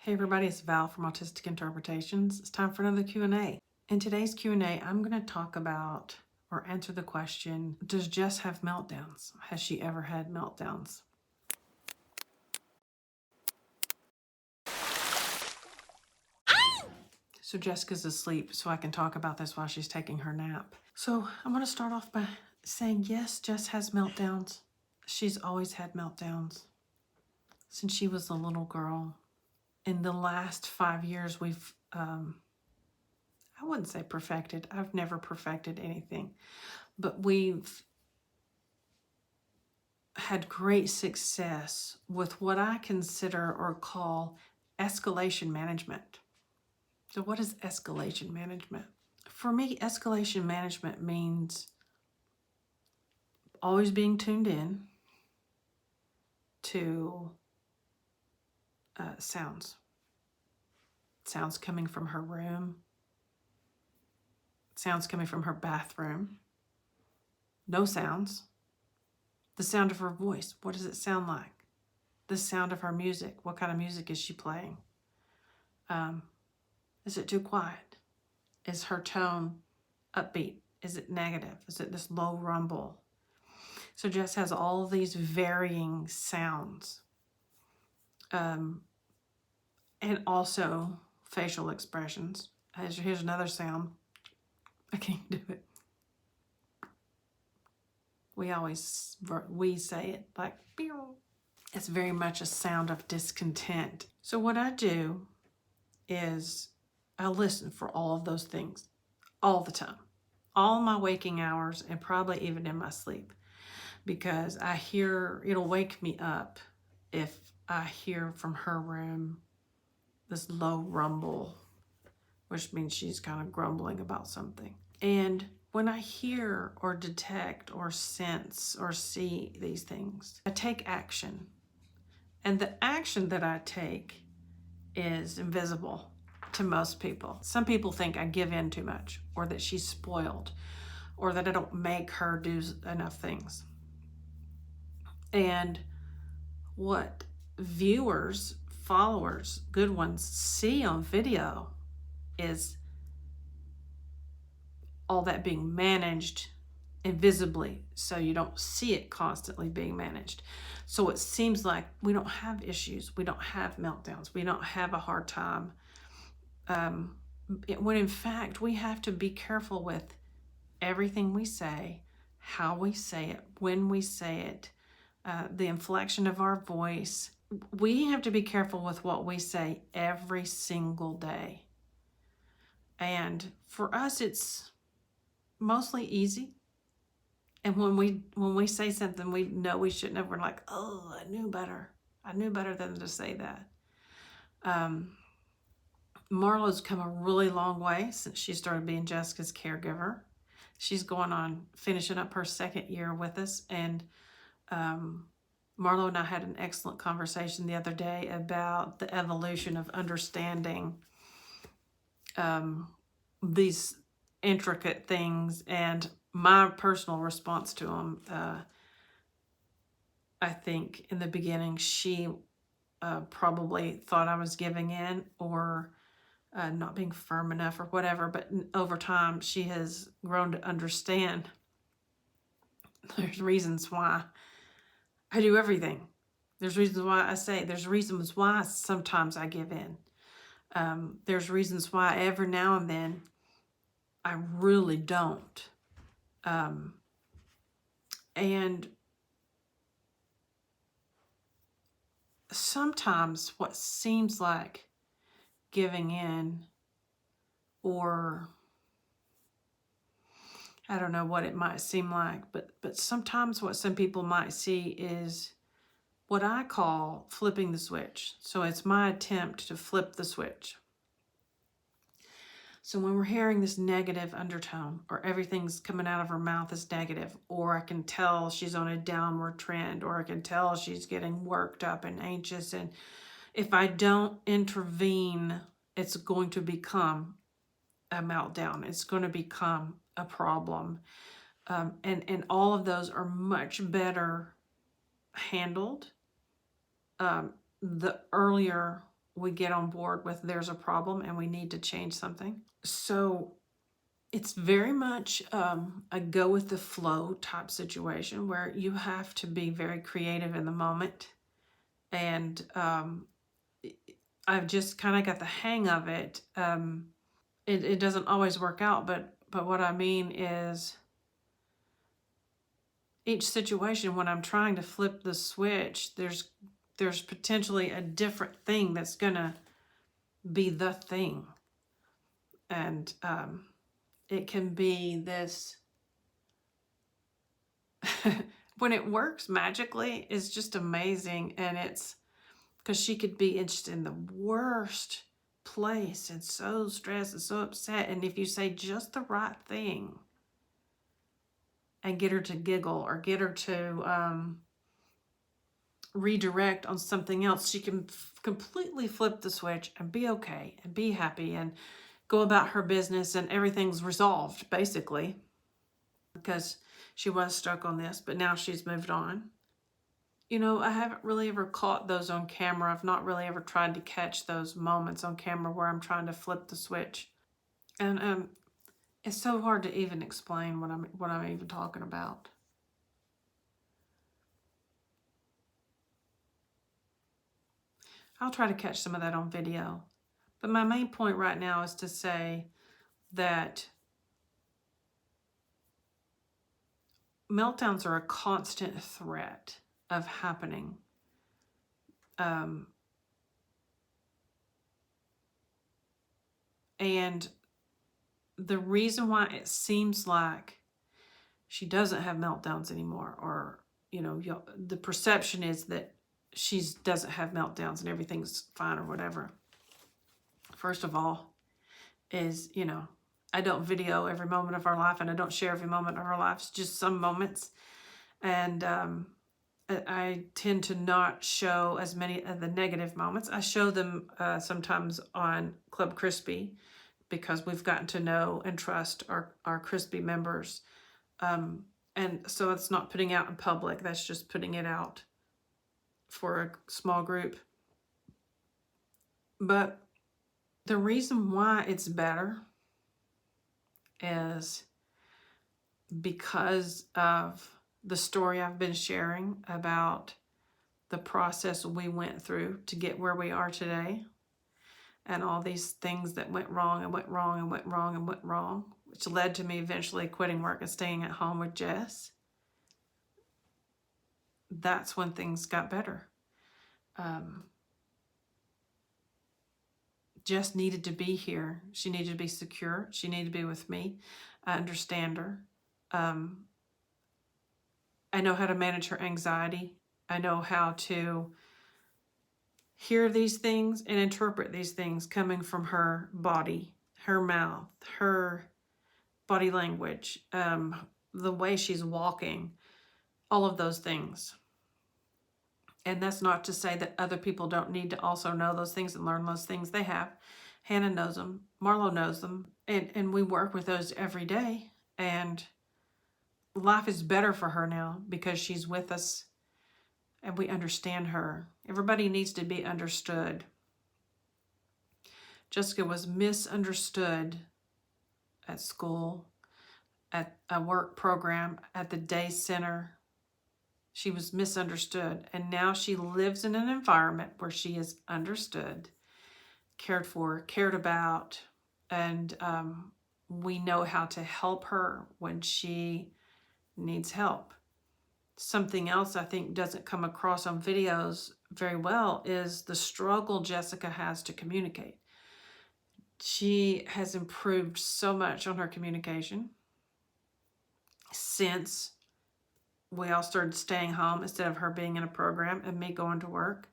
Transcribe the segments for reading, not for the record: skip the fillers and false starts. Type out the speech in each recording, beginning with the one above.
Hey everybody, it's Val from Autistic Interpretations. It's time for another Q&A. In today's Q&A, I'm going to talk about or answer the question, does Jess have meltdowns? Has she ever had meltdowns? So Jessica's asleep, so I can talk about this while she's taking her nap. So I'm going to start off by saying, yes, Jess has meltdowns. She's always had meltdowns since she was a little girl. In the last 5 years, we've, I wouldn't say perfected. I've never perfected anything, but we've had great success with what I consider or call escalation management. So what is escalation management? For me, escalation management means always being tuned in to sounds. Sounds coming from her room. Sounds coming from her bathroom. No sounds. The sound of her voice. What does it sound like? The sound of her music. What kind of music is she playing? Is it too quiet? Is her tone upbeat? Is it negative? Is it this low rumble? So Jess has all of these varying sounds. And also facial expressions. Here's another sound. I can't do it. We say it like, pew. It's very much a sound of discontent. So what I do is I listen for all of those things all the time, all my waking hours, and probably even in my sleep, because I hear, it'll wake me up if I hear from her room this low rumble, which means she's kind of grumbling about something. And when I hear or detect or sense or see these things, I take action. And the action that I take is invisible to most people. Some people think I give in too much, or that she's spoiled, or that I don't make her do enough things. And what viewers, followers, good ones see on video is all that being managed invisibly, so you don't see it constantly being managed. So it seems like we don't have issues, we don't have meltdowns, we don't have a hard time, when in fact we have to be careful with everything we say, how we say it, when we say it, the inflection of our voice. We have to be careful with what we say every single day. And for us, it's mostly easy. And when we say something we know we shouldn't have, we're like, oh, I knew better. I knew better than to say that. Marlow's come a really long way since she started being Jessica's caregiver. She's going on, finishing up her 2nd year with us. And Marlow and I had an excellent conversation the other day about the evolution of understanding these intricate things and my personal response to them. I think in the beginning she probably thought I was giving in or not being firm enough or whatever, but over time she has grown to understand there's reasons why I do everything. There's reasons why I say, there's reasons why sometimes I give in. There's reasons why every now and then I really don't. And sometimes what seems like giving in, or I don't know what it might seem like, but sometimes what some people might see is what I call flipping the switch. So it's my attempt to flip the switch. So when we're hearing this negative undertone, or everything's coming out of her mouth is negative, or I can tell she's on a downward trend, or I can tell she's getting worked up and anxious, and if I don't intervene, it's going to become a meltdown. It's going to become a problem. And all of those are much better handled the earlier we get on board with there's a problem and we need to change something. So it's very much a go with the flow type situation where you have to be very creative in the moment. And I've just kind of got the hang of it. It doesn't always work out, but what I mean is each situation when I'm trying to flip the switch, there's potentially a different thing that's gonna be the thing. And it can be this when it works magically, it's just amazing. And it's because she could be just in the worst place and so stressed and so upset. And if you say just the right thing and get her to giggle or get her to redirect on something else, she can completely flip the switch and be okay and be happy and go about her business, and everything's resolved basically, because she was stuck on this, but now she's moved on. You know, I haven't really ever caught those on camera. I've not really ever tried to catch those moments on camera where I'm trying to flip the switch. And it's so hard to even explain what I'm even talking about. I'll try to catch some of that on video. But my main point right now is to say that meltdowns are a constant threat of happening. And the reason why it seems like she doesn't have meltdowns anymore, or, you know, the perception is that she doesn't have meltdowns and everything's fine or whatever. First of all, is, you know, I don't video every moment of our life, and I don't share every moment of our lives, just some moments. And I tend to not show as many of the negative moments. I show them sometimes on Club Crispy, because we've gotten to know and trust our Crispy members. And so it's not putting out in public, that's just putting it out for a small group. But the reason why it's better is because of the story I've been sharing about the process we went through to get where we are today, and all these things that went wrong and went wrong and went wrong and went wrong, which led to me eventually quitting work and staying at home with Jess. That's when things got better. Jess needed to be here. She needed to be secure. She needed to be with me. I understand her. I know how to manage her anxiety. I know how to hear these things and interpret these things coming from her body, her mouth, her body language, the way she's walking, all of those things. And that's not to say that other people don't need to also know those things and learn those things. They have. Hannah knows them. Marlow knows them. And we work with those every day. And life is better for her now because she's with us and we understand her. Everybody needs to be understood. Jessica was misunderstood at school, at a work program, at the day center. She was misunderstood, and now she lives in an environment where she is understood, cared for, cared about, and we know how to help her when she needs help. Something else I think doesn't come across on videos very well is the struggle Jessica has to communicate. She has improved so much on her communication since we all started staying home instead of her being in a program and me going to work.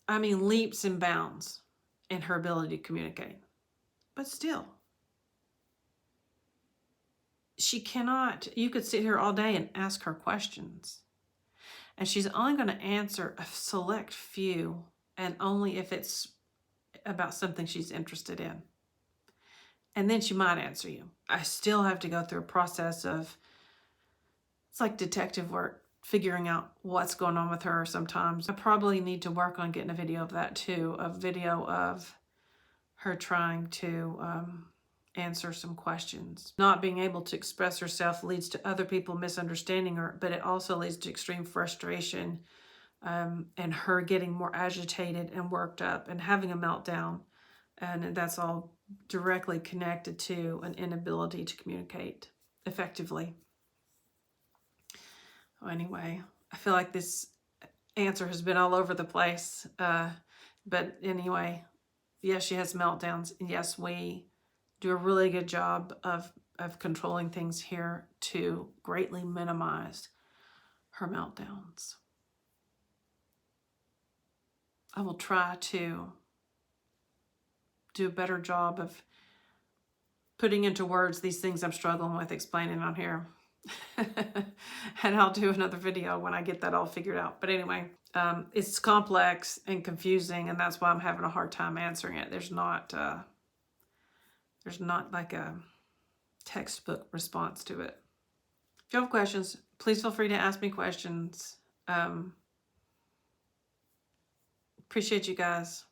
I mean, leaps and bounds in her ability to communicate. But still, she cannot, you could sit here all day and ask her questions, and she's only going to answer a select few, and only if it's about something she's interested in. And then she might answer you. I still have to go through a process of, it's like detective work, figuring out what's going on with her sometimes. I probably need to work on getting a video of that too, a video of her trying to answer some questions. Not being able to express herself leads to other people misunderstanding her, but it also leads to extreme frustration and her getting more agitated and worked up and having a meltdown. And that's all directly connected to an inability to communicate effectively. Well, anyway, I feel like this answer has been all over the place. But anyway, yes, she has meltdowns. And yes, we do a really good job of controlling things here to greatly minimize her meltdowns. I will try to do a better job of putting into words these things I'm struggling with, explaining on here. And I'll do another video when I get that all figured out. But anyway, it's complex and confusing, and that's why I'm having a hard time answering it. There's not like a textbook response to it. If you have questions, please feel free to ask me questions. Appreciate you guys.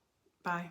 Bye.